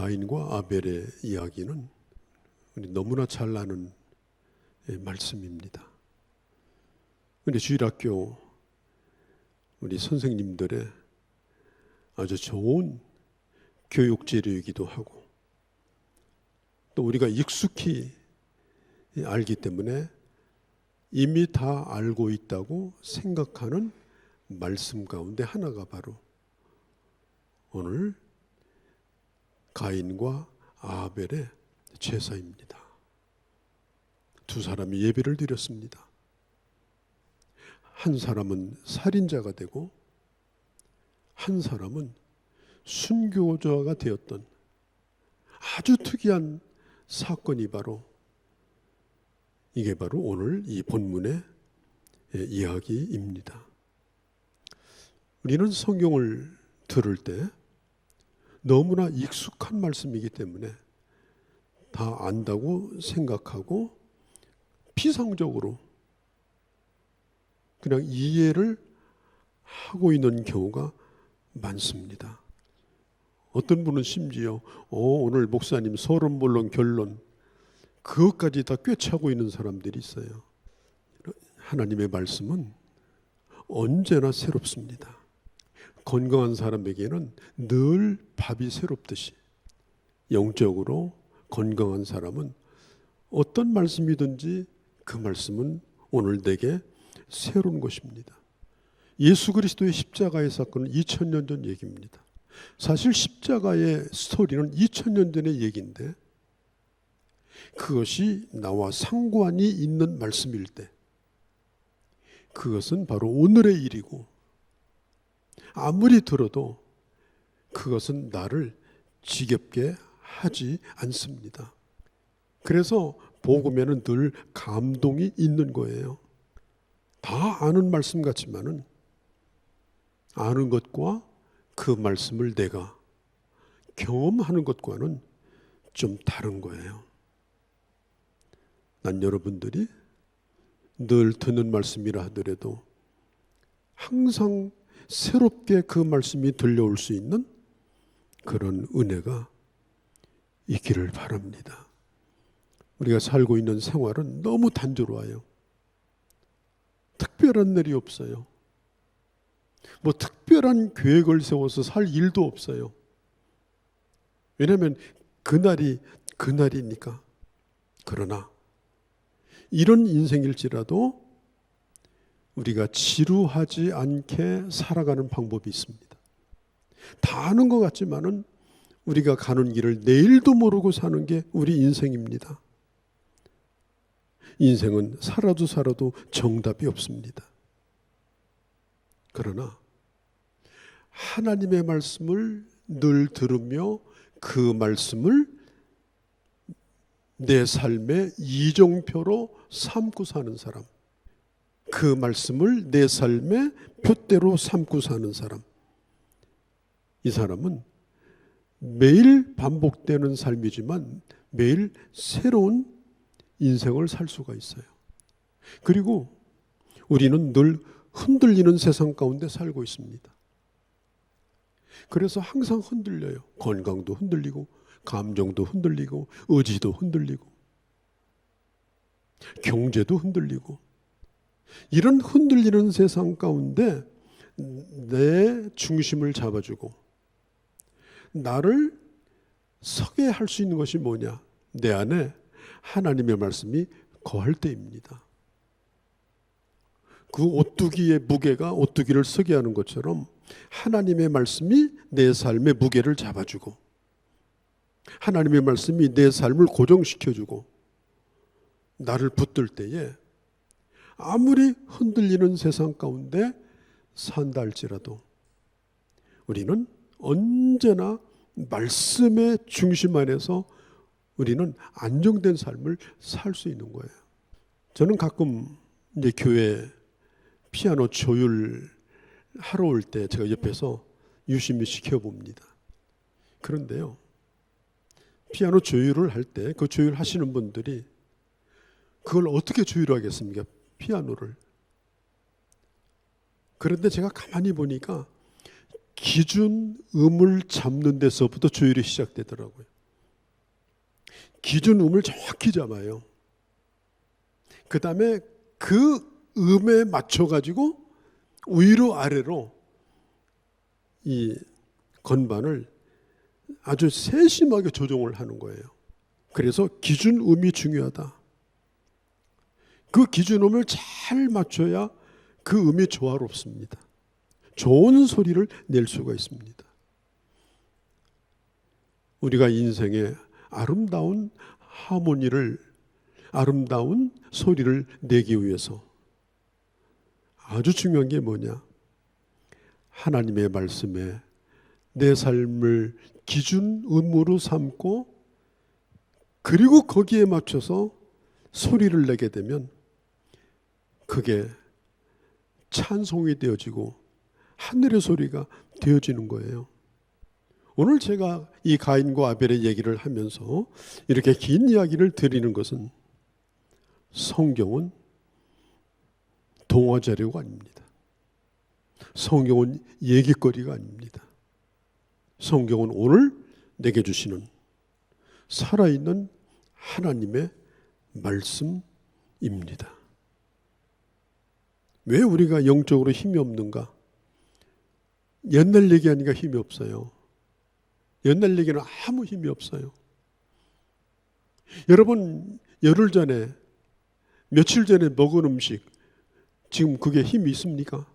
가인과 아벨의 이야기는 우리 너무나 잘 아는 말씀입니다. 근데 주일학교 우리 선생님들의 아주 좋은 교육 재료이기도 하고 또 우리가 익숙히 알기 때문에 이미 다 알고 있다고 생각하는 말씀 가운데 하나가 바로 오늘 가인과 아벨의 제사입니다. 두 사람이 예배를 드렸습니다. 한 사람은 살인자가 되고 한 사람은 순교자가 되었던 아주 특이한 사건이 이게 바로 오늘 이 본문의 이야기입니다. 우리는 성경을 들을 때 너무나 익숙한 말씀이기 때문에 다 안다고 생각하고 피상적으로 그냥 이해를 하고 있는 경우가 많습니다. 어떤 분은 심지어 오늘 목사님 서론 본론 결론 그것까지 다 꿰차고 있는 사람들이 있어요. 하나님의 말씀은 언제나 새롭습니다. 건강한 사람에게는 늘 밥이 새롭듯이 영적으로 건강한 사람은 어떤 말씀이든지 그 말씀은 오늘 내게 새로운 것입니다. 예수 그리스도의 십자가의 사건은 2000년 전 얘기입니다. 사실 십자가의 스토리는 2000년 전의 얘기인데 그것이 나와 상관이 있는 말씀일 때 그것은 바로 오늘의 일이고 아무리 들어도 그것은 나를 지겹게 하지 않습니다. 그래서 복음에는 늘 감동이 있는 거예요. 다 아는 말씀 같지만은 아는 것과 그 말씀을 내가 경험하는 것과는 좀 다른 거예요. 난 여러분들이 늘 듣는 말씀이라 하더라도 항상 새롭게 그 말씀이 들려올 수 있는 그런 은혜가 있기를 바랍니다. 우리가 살고 있는 생활은 너무 단조로워요. 특별한 일이 없어요. 뭐 특별한 계획을 세워서 살 일도 없어요. 왜냐하면 그날이 그날이니까. 그러나 이런 인생일지라도 우리가 지루하지 않게 살아가는 방법이 있습니다. 다 아는 것 같지만은 우리가 가는 길을 내일도 모르고 사는 게 우리 인생입니다. 인생은 살아도 정답이 없습니다. 그러나 하나님의 말씀을 늘 들으며 그 말씀을 내 삶의 이정표로 삼고 사는 사람, 그 말씀을 내 삶의 표대로 삼고 사는 사람, 이 사람은 매일 반복되는 삶이지만 매일 새로운 인생을 살 수가 있어요. 그리고 우리는 늘 흔들리는 세상 가운데 살고 있습니다. 그래서 항상 흔들려요. 건강도 흔들리고 감정도 흔들리고 의지도 흔들리고 경제도 흔들리고 이런 흔들리는 세상 가운데 내 중심을 잡아주고 나를 서게 할 수 있는 것이 뭐냐? 내 안에 하나님의 말씀이 거할 때입니다. 그 오뚜기의 무게가 오뚜기를 서게 하는 것처럼 하나님의 말씀이 내 삶의 무게를 잡아주고 하나님의 말씀이 내 삶을 고정시켜주고 나를 붙들 때에 아무리 흔들리는 세상 가운데 산다 할지라도 우리는 언제나 말씀의 중심 안에서 우리는 안정된 삶을 살 수 있는 거예요. 저는 가끔 이제 교회 피아노 조율 하러 올 때 제가 옆에서 유심히 지켜봅니다. 그런데요, 피아노 조율을 할 때 그 조율 하시는 분들이 그걸 어떻게 조율하겠습니까? 피아노를. 그런데 제가 가만히 보니까 기준 음을 잡는 데서부터 조율이 시작되더라고요. 기준 음을 정확히 잡아요. 그 다음에 그 음에 맞춰가지고 위로 아래로 이 건반을 아주 세심하게 조정을 하는 거예요. 그래서 기준 음이 중요하다. 그 기준 음을 잘 맞춰야 그 음이 조화롭습니다. 좋은 소리를 낼 수가 있습니다. 우리가 인생에 아름다운 하모니를, 아름다운 소리를 내기 위해서 아주 중요한 게 뭐냐? 하나님의 말씀에 내 삶을 기준음으로 삼고 그리고 거기에 맞춰서 소리를 내게 되면 그게 찬송이 되어지고 하늘의 소리가 되어지는 거예요. 오늘 제가 이 가인과 아벨의 얘기를 하면서 이렇게 긴 이야기를 드리는 것은 성경은 동화 자료가 아닙니다. 성경은 얘기거리가 아닙니다. 성경은 오늘 내게 주시는 살아있는 하나님의 말씀입니다. 왜 우리가 영적으로 힘이 없는가? 옛날 얘기하니까 힘이 없어요. 옛날 얘기는 아무 힘이 없어요. 여러분, 열흘 전에, 며칠 전에 먹은 음식, 지금 그게 힘이 있습니까?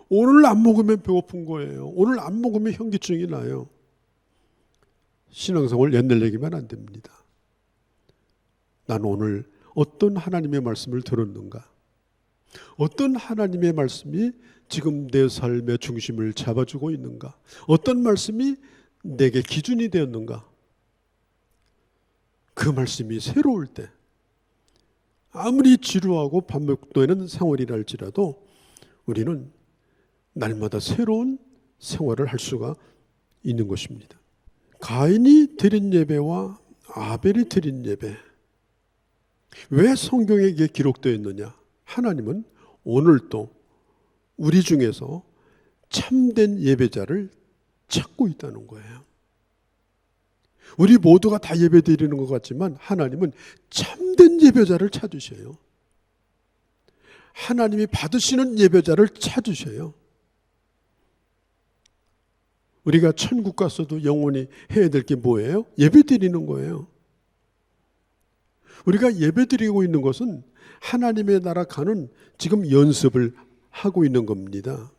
오늘 안 먹으면 배고픈 거예요. 오늘 안 먹으면 현기증이 나요. 신앙생활 옛날 얘기만 안 됩니다. 난 오늘 어떤 하나님의 말씀을 들었는가? 어떤 하나님의 말씀이 지금 내 삶의 중심을 잡아주고 있는가? 어떤 말씀이 내게 기준이 되었는가? 그 말씀이 새로울 때 아무리 지루하고 반복되는 생활이라 할지라도 우리는 날마다 새로운 생활을 할 수가 있는 것입니다. 가인이 드린 예배와 아벨이 드린 예배, 왜 성경에 이게 기록되어 있느냐? 하나님은 오늘도 우리 중에서 참된 예배자를 찾고 있다는 거예요. 우리 모두가 다 예배 드리는 것 같지만 하나님은 참된 예배자를 찾으셔요. 하나님이 받으시는 예배자를 찾으셔요. 우리가 천국 가서도 영원히 해야 될 게 뭐예요? 예배 드리는 거예요. 우리가 예배 드리고 있는 것은 하나님의 나라 가는 지금 연습을 하고 있는 겁니다.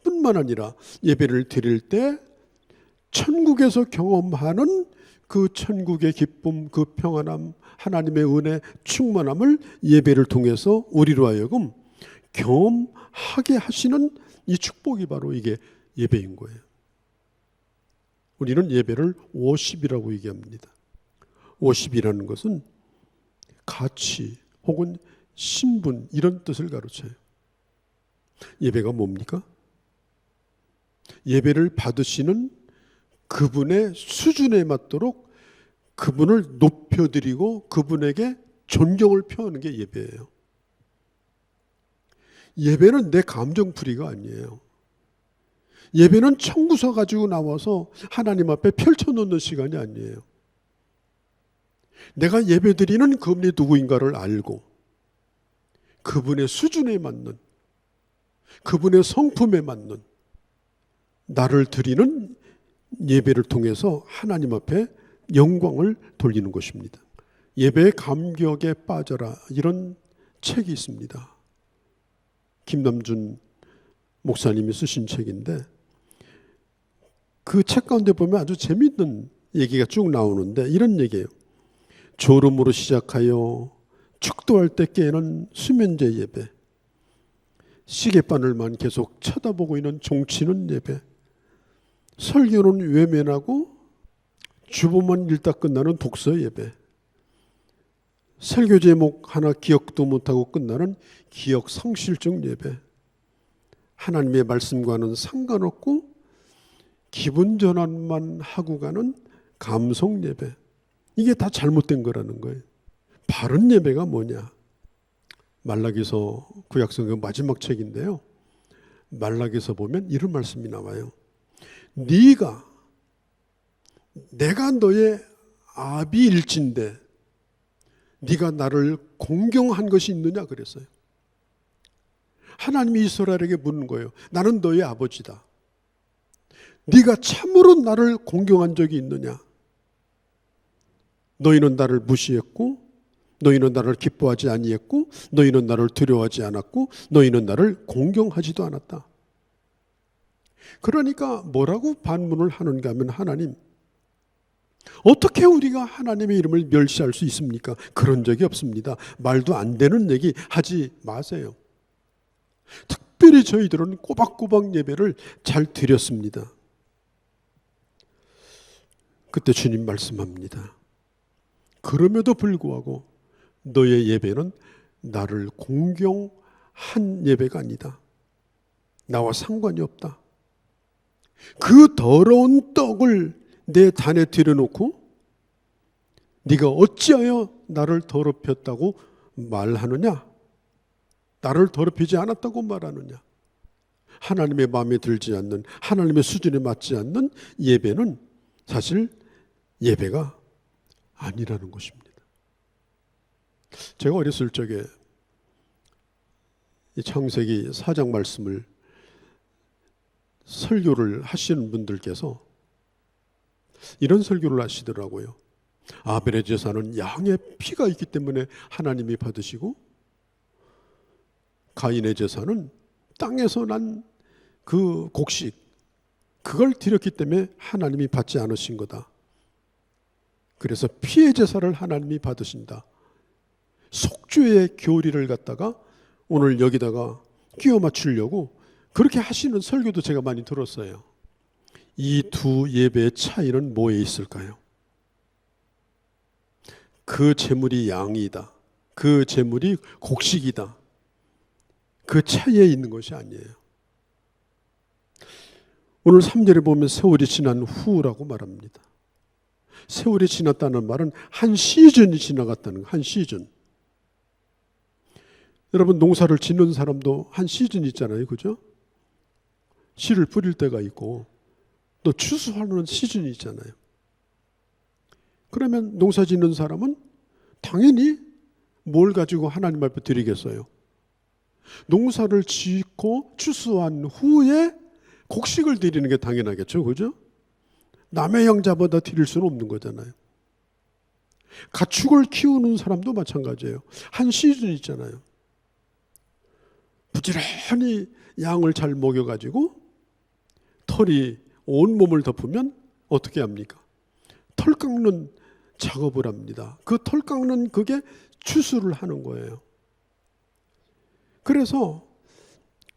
뿐만 아니라 예배를 드릴 때 천국에서 경험하는 그 천국의 기쁨, 그 평안함, 하나님의 은혜, 충만함을 예배를 통해서 우리로 하여금 경험하게 하시는 이 축복이 바로 이게 예배인 거예요. 우리는 예배를 워십이라고 얘기합니다. 워십이라는 것은 가치 혹은 신분 이런 뜻을 가르쳐요. 예배가 뭡니까? 예배를 받으시는 그분의 수준에 맞도록 그분을 높여드리고 그분에게 존경을 표하는 게 예배예요. 예배는 내 감정풀이가 아니에요. 예배는 청구서 가지고 나와서 하나님 앞에 펼쳐놓는 시간이 아니에요. 내가 예배드리는 그분이 누구인가를 알고 그분의 수준에 맞는, 그분의 성품에 맞는 나를 드리는 예배를 통해서 하나님 앞에 영광을 돌리는 것입니다. 예배의 감격에 빠져라, 이런 책이 있습니다. 김남준 목사님이 쓰신 책인데 그 책 가운데 보면 아주 재미있는 얘기가 쭉 나오는데 이런 얘기예요. 졸음으로 시작하여 축도할 때 깨는 수면제 예배, 시계바늘만 계속 쳐다보고 있는 종치는 예배, 설교는 외면하고 주보만 읽다 끝나는 독서 예배, 설교 제목 하나 기억도 못하고 끝나는 기억 상실증 예배, 하나님의 말씀과는 상관없고 기분 전환만 하고 가는 감성 예배, 이게 다 잘못된 거라는 거예요. 바른 예배가 뭐냐? 말라기서 구약성경 마지막 책인데요. 말라기서 보면 이런 말씀이 나와요. 내가 너의 아비일진데 네가 나를 공경한 것이 있느냐 그랬어요. 하나님이 이스라엘에게 묻는 거예요. 나는 너의 아버지다. 네가 참으로 나를 공경한 적이 있느냐? 너희는 나를 무시했고, 너희는 나를 기뻐하지 아니했고, 너희는 나를 두려워하지 않았고, 너희는 나를 공경하지도 않았다. 그러니까 뭐라고 반문을 하는가 하면, 하나님, 어떻게 우리가 하나님의 이름을 멸시할 수 있습니까? 그런 적이 없습니다. 말도 안 되는 얘기 하지 마세요. 특별히 저희들은 꼬박꼬박 예배를 잘 드렸습니다. 그때 주님 말씀합니다. 그럼에도 불구하고 너의 예배는 나를 공경한 예배가 아니다. 나와 상관이 없다. 그 더러운 떡을 내 단에 들여놓고 네가 어찌하여 나를 더럽혔다고 말하느냐? 나를 더럽히지 않았다고 말하느냐? 하나님의 마음에 들지 않는, 하나님의 수준에 맞지 않는 예배는 사실 예배가 아니라는 것입니다. 제가 어렸을 적에 이 창세기 4장 말씀을 설교를 하시는 분들께서 이런 설교를 하시더라고요. 아벨의 제사는 양의 피가 있기 때문에 하나님이 받으시고, 가인의 제사는 땅에서 난 그 곡식, 그걸 드렸기 때문에 하나님이 받지 않으신 거다. 그래서 피의 제사를 하나님이 받으신다. 속죄의 교리를 갖다가 오늘 여기다가 끼워 맞추려고 그렇게 하시는 설교도 제가 많이 들었어요. 이 두 예배의 차이는 뭐에 있을까요? 그 제물이 양이다. 그 제물이 곡식이다. 그 차이에 있는 것이 아니에요. 오늘 3절에 보면 세월이 지난 후라고 말합니다. 세월이 지났다는 말은 한 시즌이 지나갔다는 거예요. 한 시즌. 여러분, 농사를 짓는 사람도 한 시즌 있잖아요. 그죠? 씨를 뿌릴 때가 있고 또 추수하는 시즌이 있잖아요. 그러면 농사 짓는 사람은 당연히 뭘 가지고 하나님 앞에 드리겠어요? 농사를 짓고 추수한 후에 곡식을 드리는 게 당연하겠죠. 그죠? 남의 양자보다 드릴 수는 없는 거잖아요. 가축을 키우는 사람도 마찬가지예요. 한 시즌 있잖아요. 부지런히 양을 잘 먹여가지고 털이 온몸을 덮으면 어떻게 합니까? 털 깎는 작업을 합니다. 그 털 깎는 그게 추수를 하는 거예요. 그래서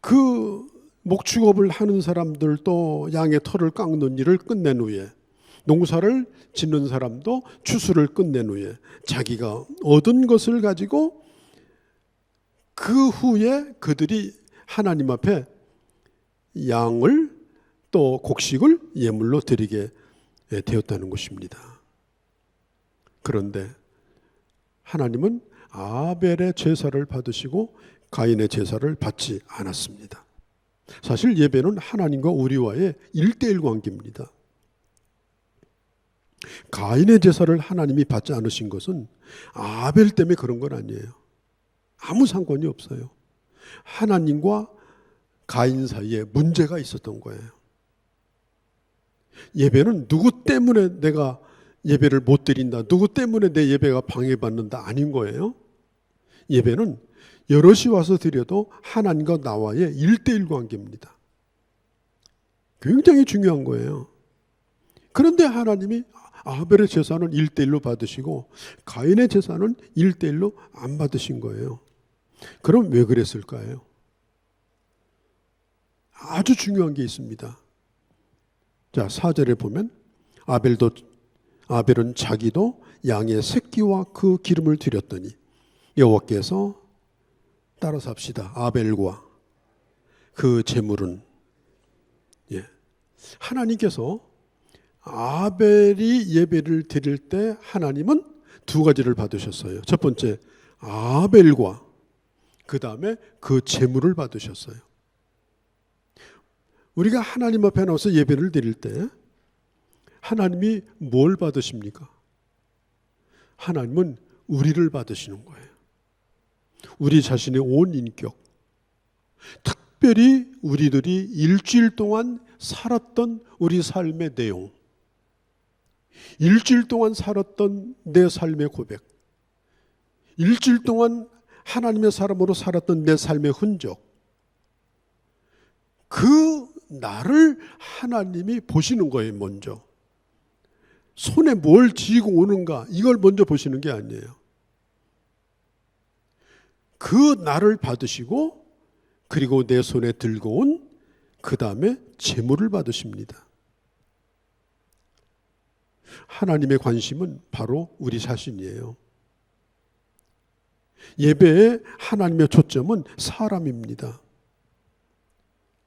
그 목축업을 하는 사람들도 양의 털을 깎는 일을 끝낸 후에, 농사를 짓는 사람도 추수를 끝낸 후에 자기가 얻은 것을 가지고 그 후에 그들이 하나님 앞에 양을 또 곡식을 예물로 드리게 되었다는 것입니다. 그런데 하나님은 아벨의 제사를 받으시고 가인의 제사를 받지 않았습니다. 사실 예배는 하나님과 우리와의 1:1 관계입니다. 가인의 제사를 하나님이 받지 않으신 것은 아벨 때문에 그런 건 아니에요. 아무 상관이 없어요. 하나님과 가인 사이에 문제가 있었던 거예요. 예배는 누구 때문에 내가 예배를 못 드린다, 누구 때문에 내 예배가 방해받는다 아닌 거예요. 예배는 여럿이 와서 드려도 하나님과 나와의 1:1 관계입니다. 굉장히 중요한 거예요. 그런데 하나님이 아벨의 제사는 1:1로 받으시고 가인의 제사는 1:1로 안 받으신 거예요. 그럼 왜 그랬을까요? 아주 중요한 게 있습니다. 자, 4절에 보면 아벨은 자기도 양의 새끼와 그 기름을 드렸더니 여호와께서 따라서 합시다. 아벨과 그 제물은, 하나님께서 아벨이 예배를 드릴 때 하나님은 두 가지를 받으셨어요. 첫 번째, 아벨과 그 다음에 그 제물을 받으셨어요. 우리가 하나님 앞에 나와서 예배를 드릴 때 하나님이 뭘 받으십니까? 하나님은 우리를 받으시는 거예요. 우리 자신의 온 인격, 특별히 우리들이 일주일 동안 살았던 우리 삶의 내용, 일주일 동안 살았던 내 삶의 고백, 일주일 동안 하나님의 사람으로 살았던 내 삶의 흔적, 그 나를 하나님이 보시는 거예요. 먼저 손에 뭘 쥐고 오는가, 이걸 먼저 보시는 게 아니에요. 그 나를 받으시고, 그리고 내 손에 들고 온 그 다음에 제물을 받으십니다. 하나님의 관심은 바로 우리 자신이에요. 예배에 하나님의 초점은 사람입니다.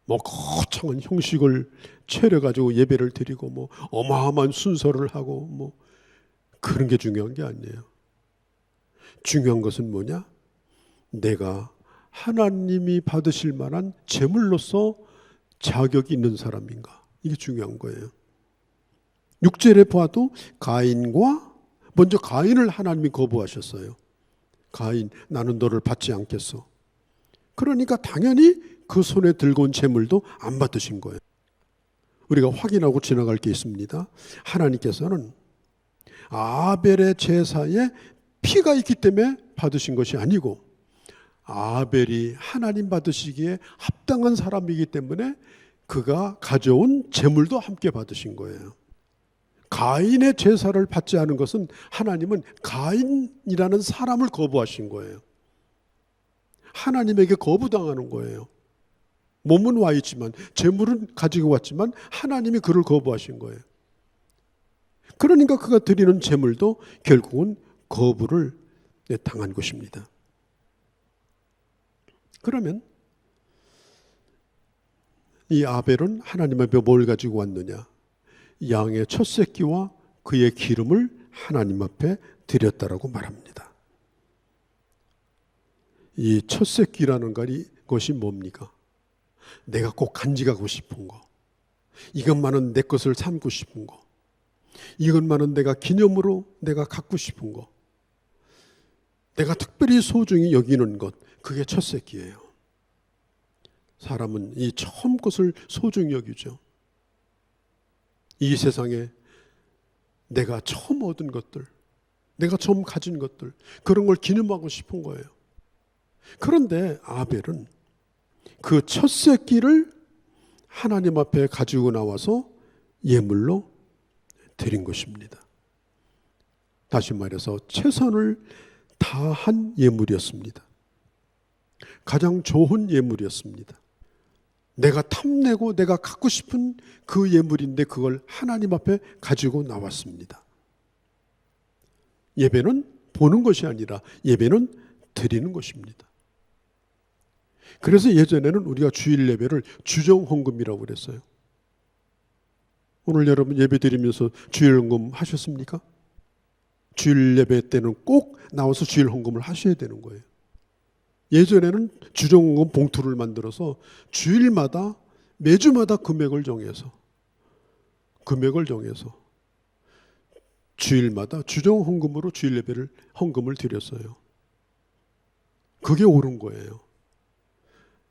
거창한 형식을 차려가지고 예배를 드리고 어마어마한 순서를 하고 그런 게 중요한 게 아니에요. 중요한 것은 뭐냐? 내가 하나님이 받으실 만한 제물로서 자격이 있는 사람인가? 이게 중요한 거예요. 6절에 봐도 먼저 가인을 하나님이 거부하셨어요. 가인, 나는 너를 받지 않겠어. 그러니까 당연히 그 손에 들고 온 제물도 안 받으신 거예요. 우리가 확인하고 지나갈 게 있습니다. 하나님께서는 아벨의 제사에 피가 있기 때문에 받으신 것이 아니고, 아벨이 하나님 받으시기에 합당한 사람이기 때문에 그가 가져온 제물도 함께 받으신 거예요. 가인의 제사를 받지 않은 것은 하나님은 가인이라는 사람을 거부하신 거예요. 하나님에게 거부당하는 거예요. 몸은 와 있지만, 제물은 가지고 왔지만 하나님이 그를 거부하신 거예요. 그러니까 그가 드리는 제물도 결국은 거부를 당한 것입니다. 그러면 이 아벨은 하나님 앞에 뭘 가지고 왔느냐? 양의 첫 새끼와 그의 기름을 하나님 앞에 드렸다라고 말합니다. 이 첫 새끼라는 것이 뭡니까? 내가 꼭 간직하고 싶은 거, 이것만은 내 것을 삼고 싶은 거, 이것만은 내가 기념으로 내가 갖고 싶은 거, 내가 특별히 소중히 여기는 것, 그게 첫 새끼예요. 사람은 이 처음 것을 소중히 여기죠. 이 세상에 내가 처음 얻은 것들, 내가 처음 가진 것들, 그런 걸 기념하고 싶은 거예요. 그런데 아벨은 그 첫 새끼를 하나님 앞에 가지고 나와서 예물로 드린 것입니다. 다시 말해서 최선을 다한 예물이었습니다. 가장 좋은 예물이었습니다. 내가 탐내고 내가 갖고 싶은 그 예물인데 그걸 하나님 앞에 가지고 나왔습니다. 예배는 보는 것이 아니라 예배는 드리는 것입니다. 그래서 예전에는 우리가 주일 예배를 주정헌금이라고 그랬어요. 오늘 여러분 예배 드리면서 주일 헌금 하셨습니까? 주일 예배 때는 꼭 나와서 주일 헌금을 하셔야 되는 거예요. 예전에는 주정헌금 봉투를 만들어서 주일마다 매주마다 금액을 정해서 주일마다 주정헌금으로 주일 예배를 헌금을 드렸어요. 그게 옳은 거예요.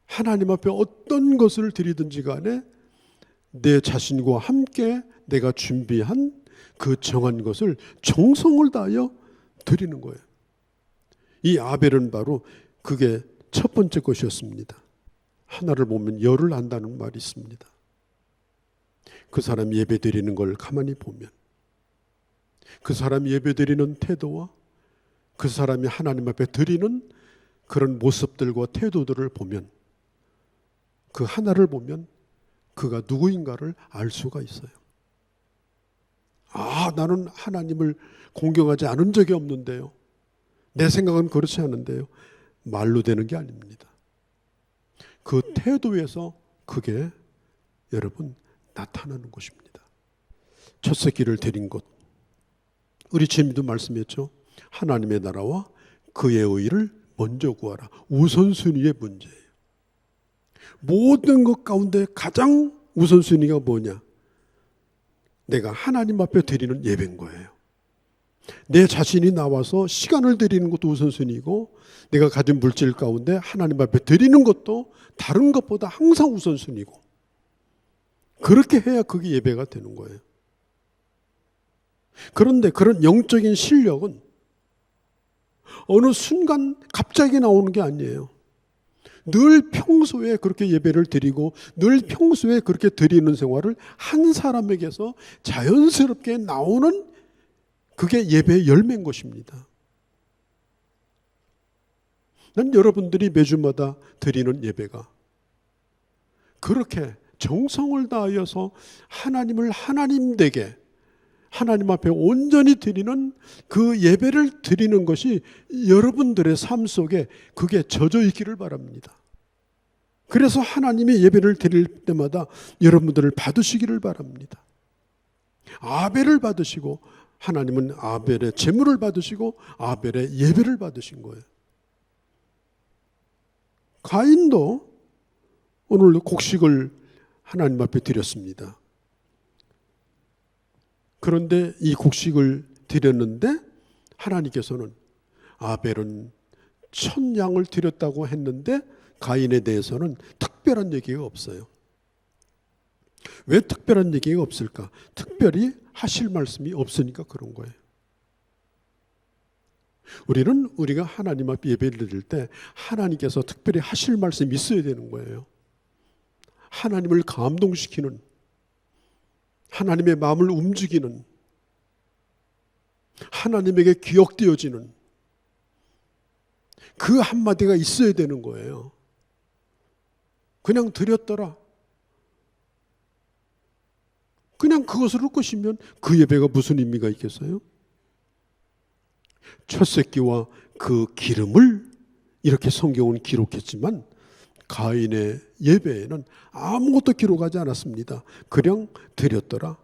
하나님 앞에 어떤 것을 드리든지 간에 내 자신과 함께 내가 준비한 그 정한 것을 정성을 다하여 드리는 거예요. 이 아벨은 바로 그게 첫 번째 것이었습니다. 하나를 보면 열을 안다는 말이 있습니다. 그 사람이 예배 드리는 걸 가만히 보면, 그 사람이 예배 드리는 태도와 그 사람이 하나님 앞에 드리는 그런 모습들과 태도들을 보면, 그 하나를 보면 그가 누구인가를 알 수가 있어요. 나는 하나님을 공경하지 않은 적이 없는데요. 내 생각은 그렇지 않은데요. 말로 되는 게 아닙니다. 그 태도에서 그게 여러분 나타나는 것입니다. 첫 새끼를 드린 것, 우리 주님도 말씀했죠. 하나님의 나라와 그의 의를 먼저 구하라. 우선순위의 문제예요. 모든 것 가운데 가장 우선순위가 뭐냐? 내가 하나님 앞에 드리는 예배인 거예요. 내 자신이 나와서 시간을 드리는 것도 우선순위고, 내가 가진 물질 가운데 하나님 앞에 드리는 것도 다른 것보다 항상 우선순위고, 그렇게 해야 그게 예배가 되는 거예요. 그런데 그런 영적인 실력은 어느 순간 갑자기 나오는 게 아니에요. 늘 평소에 그렇게 예배를 드리고 늘 평소에 그렇게 드리는 생활을 한 사람에게서 자연스럽게 나오는, 그게 예배의 열매인 것입니다. 난 여러분들이 매주마다 드리는 예배가 그렇게 정성을 다하여서 하나님을 하나님되게 하나님 앞에 온전히 드리는 그 예배를 드리는 것이 여러분들의 삶 속에 그게 젖어 있기를 바랍니다. 그래서 하나님의 예배를 드릴 때마다 여러분들을 받으시기를 바랍니다. 아벨을 받으시고 하나님은 아벨의 제물을 받으시고 아벨의 예배를 받으신 거예요. 가인도 오늘 곡식을 하나님 앞에 드렸습니다. 그런데 이 곡식을 드렸는데 하나님께서는 아벨은 1000양을 드렸다고 했는데 가인에 대해서는 특별한 얘기가 없어요. 왜 특별한 얘기가 없을까? 특별히 하실 말씀이 없으니까 그런 거예요. 우리가 하나님 앞에 예배를 드릴 때 하나님께서 특별히 하실 말씀이 있어야 되는 거예요. 하나님을 감동시키는, 하나님의 마음을 움직이는, 하나님에게 기억되어지는 그 한마디가 있어야 되는 거예요. 그냥 드렸더라, 그냥 그것으로 끝이면 그 예배가 무슨 의미가 있겠어요? 첫 새끼와 그 기름을 이렇게 성경은 기록했지만 가인의 예배에는 아무것도 기록하지 않았습니다. 그냥 드렸더라.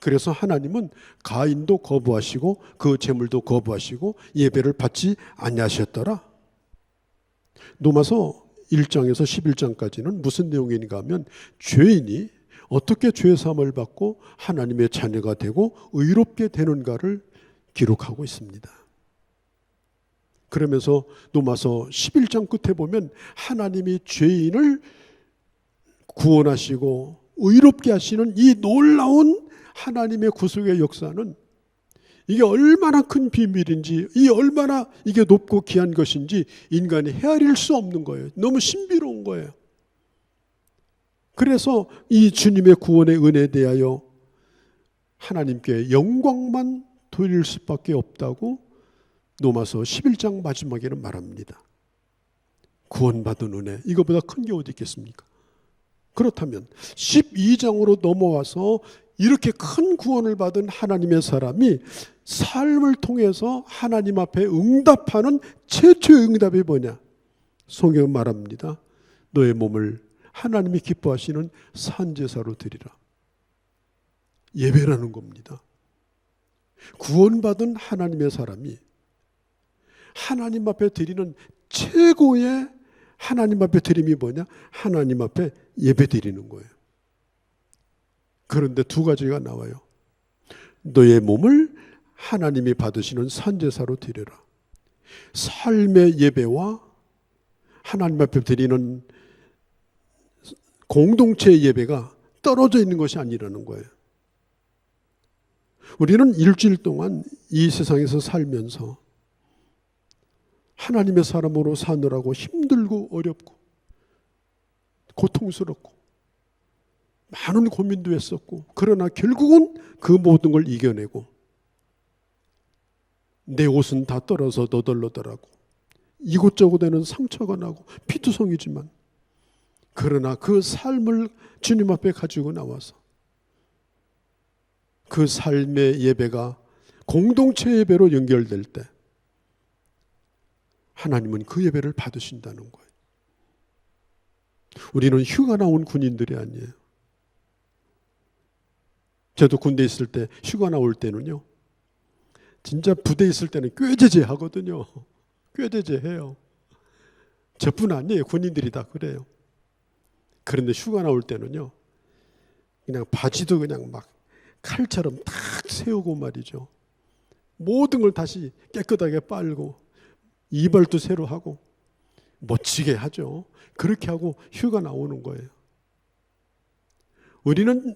그래서 하나님은 가인도 거부하시고 그 제물도 거부하시고 예배를 받지 아니하셨더라. 로마서 1장에서 11장까지는 무슨 내용인가 하면 죄인이 어떻게 죄사함을 받고 하나님의 자녀가 되고 의롭게 되는가를 기록하고 있습니다. 그러면서 로마서 11장 끝에 보면 하나님이 죄인을 구원하시고 의롭게 하시는 이 놀라운 하나님의 구속의 역사는 이게 얼마나 큰 비밀인지, 이 얼마나 이게 높고 귀한 것인지 인간이 헤아릴 수 없는 거예요. 너무 신비로운 거예요. 그래서 이 주님의 구원의 은혜에 대하여 하나님께 영광만 돌릴 수밖에 없다고 로마서 11장 마지막에는 말합니다. 구원받은 은혜, 이거보다 큰 게 어디 있겠습니까? 그렇다면 12장으로 넘어와서 이렇게 큰 구원을 받은 하나님의 사람이 삶을 통해서 하나님 앞에 응답하는 최초의 응답이 뭐냐? 성경은 말합니다. 너의 몸을 하나님이 기뻐하시는 산제사로 드리라. 예배라는 겁니다. 구원받은 하나님의 사람이 하나님 앞에 드리는 최고의 하나님 앞에 드림이 뭐냐? 하나님 앞에 예배 드리는 거예요. 그런데 두 가지가 나와요. 너의 몸을 하나님이 받으시는 산제사로 드려라. 삶의 예배와 하나님 앞에 드리는 공동체의 예배가 떨어져 있는 것이 아니라는 거예요. 우리는 일주일 동안 이 세상에서 살면서 하나님의 사람으로 사느라고 힘들고 어렵고 고통스럽고 많은 고민도 했었고, 그러나 결국은 그 모든 걸 이겨내고 내 옷은 다 떨어서 너덜너덜하고 이곳저곳에는 상처가 나고 피투성이지만, 그러나 그 삶을 주님 앞에 가지고 나와서 그 삶의 예배가 공동체 예배로 연결될 때 하나님은 그 예배를 받으신다는 거예요. 우리는 휴가 나온 군인들이 아니에요. 저도 군대 있을 때 휴가 나올 때는요, 진짜 부대 있을 때는 꾀제제 하거든요. 꾀제제 해요. 저뿐 아니에요. 군인들이 다 그래요. 그런데 휴가 나올 때는요, 그냥 바지도 그냥 막 칼처럼 탁 세우고 말이죠. 모든 걸 다시 깨끗하게 빨고 이발도 새로 하고 멋지게 하죠. 그렇게 하고 휴가 나오는 거예요. 우리는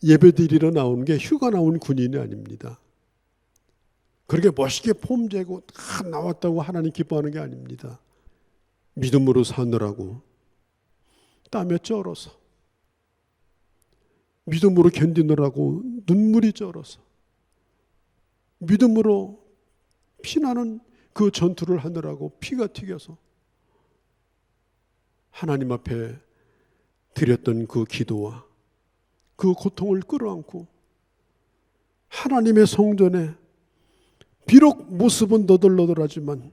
예배드리러 나오는 게 휴가 나온 군인이 아닙니다. 그렇게 멋있게 폼 재고 다 나왔다고 하나님 기뻐하는 게 아닙니다. 믿음으로 사느라고 땀에 쩔어서, 믿음으로 견디느라고 눈물이 쩔어서, 믿음으로 피나는 그 전투를 하느라고 피가 튀겨서 하나님 앞에 드렸던 그 기도와 그 고통을 끌어안고 하나님의 성전에 비록 모습은 너덜너덜하지만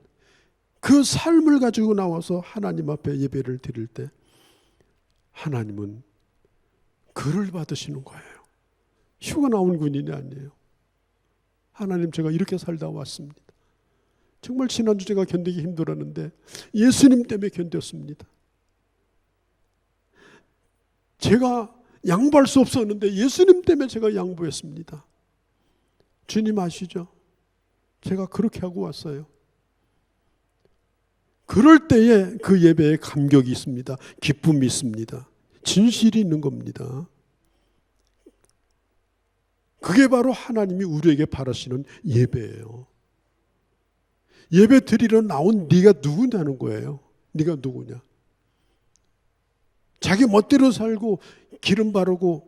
그 삶을 가지고 나와서 하나님 앞에 예배를 드릴 때 하나님은 그를 받으시는 거예요. 휴가 나온 군인이 아니에요. 하나님, 제가 이렇게 살다 왔습니다. 정말 지난주 제가 견디기 힘들었는데 예수님 때문에 견뎠습니다. 제가 양보할 수 없었는데 예수님 때문에 제가 양보했습니다. 주님 아시죠? 제가 그렇게 하고 왔어요. 그럴 때에 그 예배에 감격이 있습니다. 기쁨이 있습니다. 진실이 있는 겁니다. 그게 바로 하나님이 우리에게 바라시는 예배예요. 예배 드리러 나온 네가 누구냐는 거예요. 네가 누구냐. 자기 멋대로 살고 기름 바르고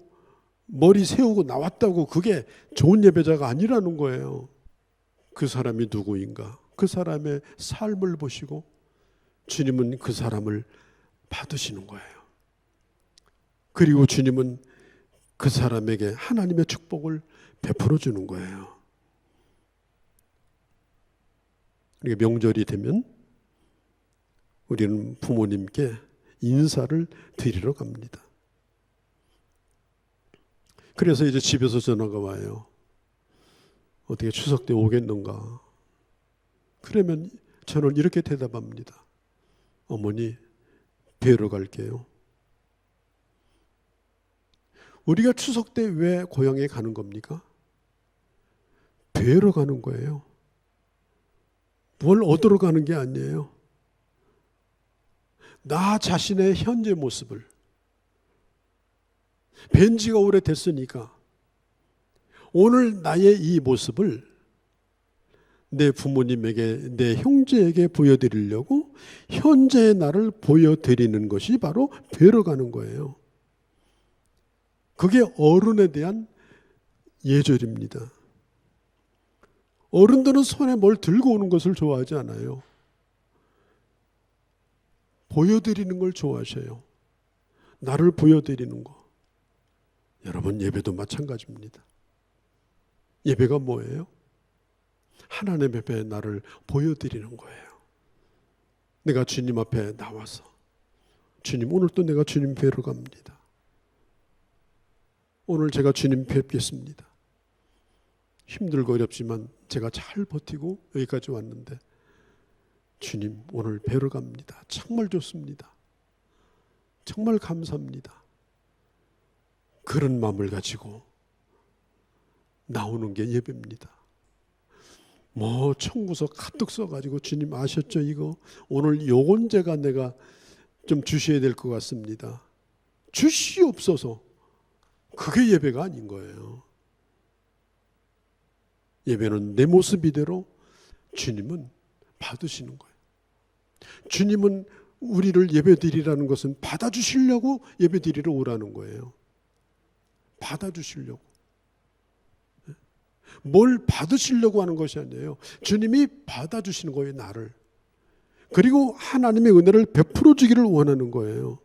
머리 세우고 나왔다고 그게 좋은 예배자가 아니라는 거예요. 그 사람이 누구인가? 그 사람의 삶을 보시고 주님은 그 사람을 받으시는 거예요. 그리고 주님은 그 사람에게 하나님의 축복을 베풀어 주는 거예요. 그러니까 명절이 되면 우리는 부모님께 인사를 드리러 갑니다. 그래서 이제 집에서 전화가 와요. 어떻게 추석 때 오겠는가? 그러면 저는 이렇게 대답합니다. 어머니, 뵈러 갈게요. 우리가 추석 때 왜 고향에 가는 겁니까? 뵈러 가는 거예요. 뭘 얻으러 가는 게 아니에요. 나 자신의 현재 모습을 뵌 지가 오래됐으니까 오늘 나의 이 모습을 내 부모님에게, 내 형제에게 보여드리려고 현재의 나를 보여드리는 것이 바로 뵈러 가는 거예요. 그게 어른에 대한 예절입니다. 어른들은 손에 뭘 들고 오는 것을 좋아하지 않아요. 보여드리는 걸 좋아하셔요. 나를 보여드리는 거. 여러분, 예배도 마찬가지입니다. 예배가 뭐예요? 하나님 앞에 나를 보여드리는 거예요. 내가 주님 앞에 나와서 주님, 오늘 또 내가 주님 뵈러 갑니다. 오늘 제가 주님 뵙겠습니다. 힘들고 어렵지만 제가 잘 버티고 여기까지 왔는데 주님, 오늘 뵈러 갑니다. 정말 좋습니다. 정말 감사합니다. 그런 마음을 가지고 나오는 게 예배입니다. 뭐 청구서 가득 써가지고 주님 아셨죠 이거? 오늘 요건 내가 좀 주셔야 될 것 같습니다. 주시옵소서. 그게 예배가 아닌 거예요. 예배는 내 모습 이대로 주님은 받으시는 거예요. 주님은 우리를 예배드리라는 것은 받아주시려고 예배드리러 오라는 거예요. 받아주시려고. 뭘 받으시려고 하는 것이 아니에요. 주님이 받아주시는 거예요, 나를. 그리고 하나님의 은혜를 베풀어 주기를 원하는 거예요.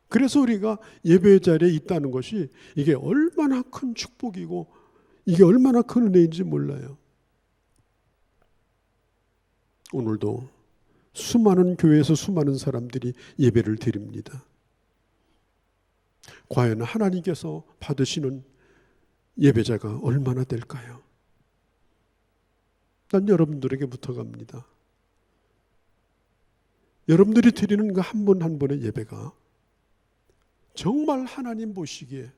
그래서 우리가 예배 자리에 있다는 것이 이게 얼마나 큰 축복이고 이게 얼마나 큰 은혜인지 몰라요. 오늘도 수많은 교회에서 수많은 사람들이 예배를 드립니다. 과연 하나님께서 받으시는 예배자가 얼마나 될까요? 난 여러분들에게 부탁합니다. 여러분들이 드리는 그 한 분 한 분의 예배가 정말 하나님 보시기에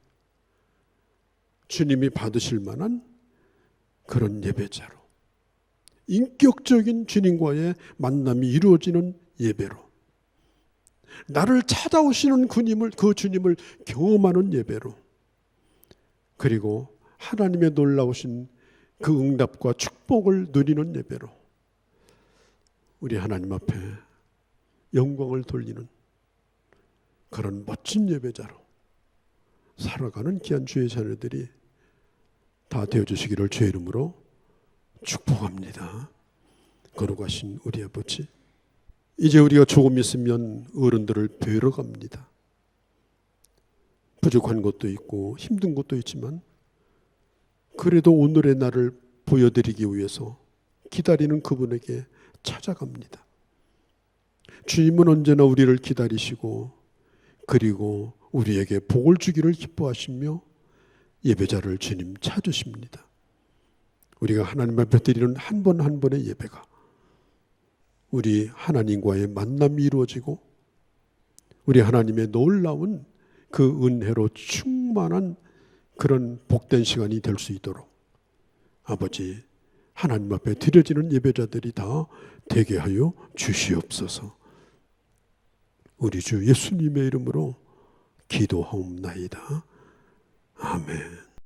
주님이 받으실 만한 그런 예배자로, 인격적인 주님과의 만남이 이루어지는 예배로, 나를 찾아오시는 그 주님을 경험하는 예배로, 그리고 하나님의 놀라우신 그 응답과 축복을 누리는 예배로, 우리 하나님 앞에 영광을 돌리는 그런 멋진 예배자로 살아가는 귀한 주의 자녀들이 다 되어주시기를 주의 이름으로 축복합니다. 거룩하신 우리 아버지, 이제 우리가 조금 있으면 어른들을 뵈러 갑니다. 부족한 것도 있고 힘든 것도 있지만 그래도 오늘의 날을 보여드리기 위해서 기다리는 그분에게 찾아갑니다. 주님은 언제나 우리를 기다리시고 그리고 우리에게 복을 주기를 기뻐하시며 예배자를 주님 찾으십니다. 우리가 하나님 앞에 드리는 한 번 한 번의 예배가 우리 하나님과의 만남이 이루어지고 우리 하나님의 놀라운 그 은혜로 충만한 그런 복된 시간이 될 수 있도록 아버지, 하나님 앞에 드려지는 예배자들이 다 되게 하여 주시옵소서. 우리 주 예수님의 이름으로 기도하옵나이다. 아멘.